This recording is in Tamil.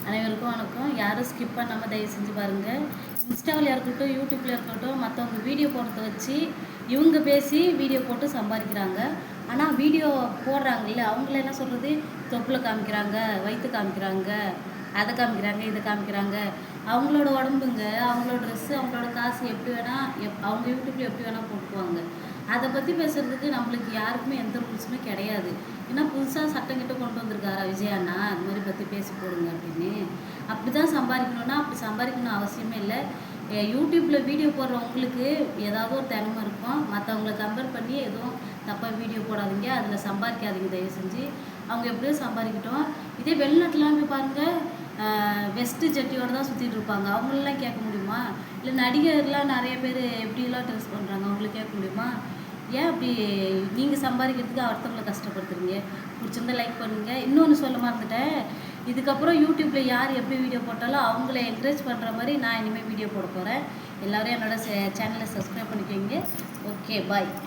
அனைவருக்கும் வணக்கம். யாரும் ஸ்கிப் பண்ணாமல் தயவு செஞ்சு பாருங்கள். இன்ஸ்டாவில் இருக்கட்டும், யூடியூப்பில் இருக்கட்டும், மற்றவங்க வீடியோ போடுறத வச்சு இவங்க பேசி வீடியோ போட்டு சம்பாதிக்கிறாங்க. ஆனால் வீடியோ போடுறாங்கல்ல, அவங்கள என்ன சொல்கிறது, தொப்பில் காமிக்கிறாங்க, வயிற்று காமிக்கிறாங்க, அதை காமிக்கிறாங்க, இதை காமிக்கிறாங்க. அவங்களோட உடம்புங்க, அவங்களோட ட்ரெஸ்ஸு, அவங்களோட காசு எப்படி வேணால் அவங்க யூடியூப்பில் எப்படி வேணால் போட்டுக்குவாங்க. அதை பற்றி பேசுகிறதுக்கு நம்மளுக்கு யாருக்குமே எந்த ரூல்ஸுமே கிடையாது. ஏன்னா புதுசாக சட்டம் கிட்ட கொண்டு வந்திருக்காரா விஜயாண்ணா, அது மாதிரி பற்றி பேசி போடுங்க அப்படின்னு. அப்படி தான் சம்பாதிக்கணுன்னா அப்படி சம்பாதிக்கணும் அவசியமே இல்லை. யூடியூப்பில் வீடியோ போடுறவங்களுக்கு ஏதாவது ஒரு திறமை இருக்கும். மற்றவங்களை கம்பேர் பண்ணி எதுவும் தப்பாக வீடியோ போடாதீங்க, அதில் சம்பாதிக்காதீங்க தயவு செஞ்சு. அவங்க எப்படியோ சம்பாதிக்கட்டும். இதே வெளிநாட்டுலாம் போய் பாருங்கள், வெஸ்ட்டு ஜட்டியோடு தான் சுற்றிட்டு இருப்பாங்க. அவங்களெலாம் கேட்க முடியுமா? இல்லை நடிகர்லாம் நிறைய பேர் எப்படிலாம் ட்ரெஸ் பண்ணுறாங்க, அவங்களுக்கு கேட்க முடியுமா? ஏன் அப்படி நீங்கள் சம்பாதிக்கிறதுக்கு ஒருத்தவங்களை கஷ்டப்படுத்துறீங்க? பிடிச்சிருந்தா லைக் பண்ணுங்கள். இன்னொன்று சொல்ல மறந்துட்டேன், இதுக்கப்புறம் யூடியூப்பில் யார் எப்படி வீடியோ போட்டாலும் அவங்கள என்கரேஜ் பண்ணுற மாதிரி நான் இனிமேல் வீடியோ போட போகிறேன். எல்லோரும் என்னோட சேனலை சப்ஸ்கிரைப் பண்ணிக்கோங்க. ஓகே, பாய்.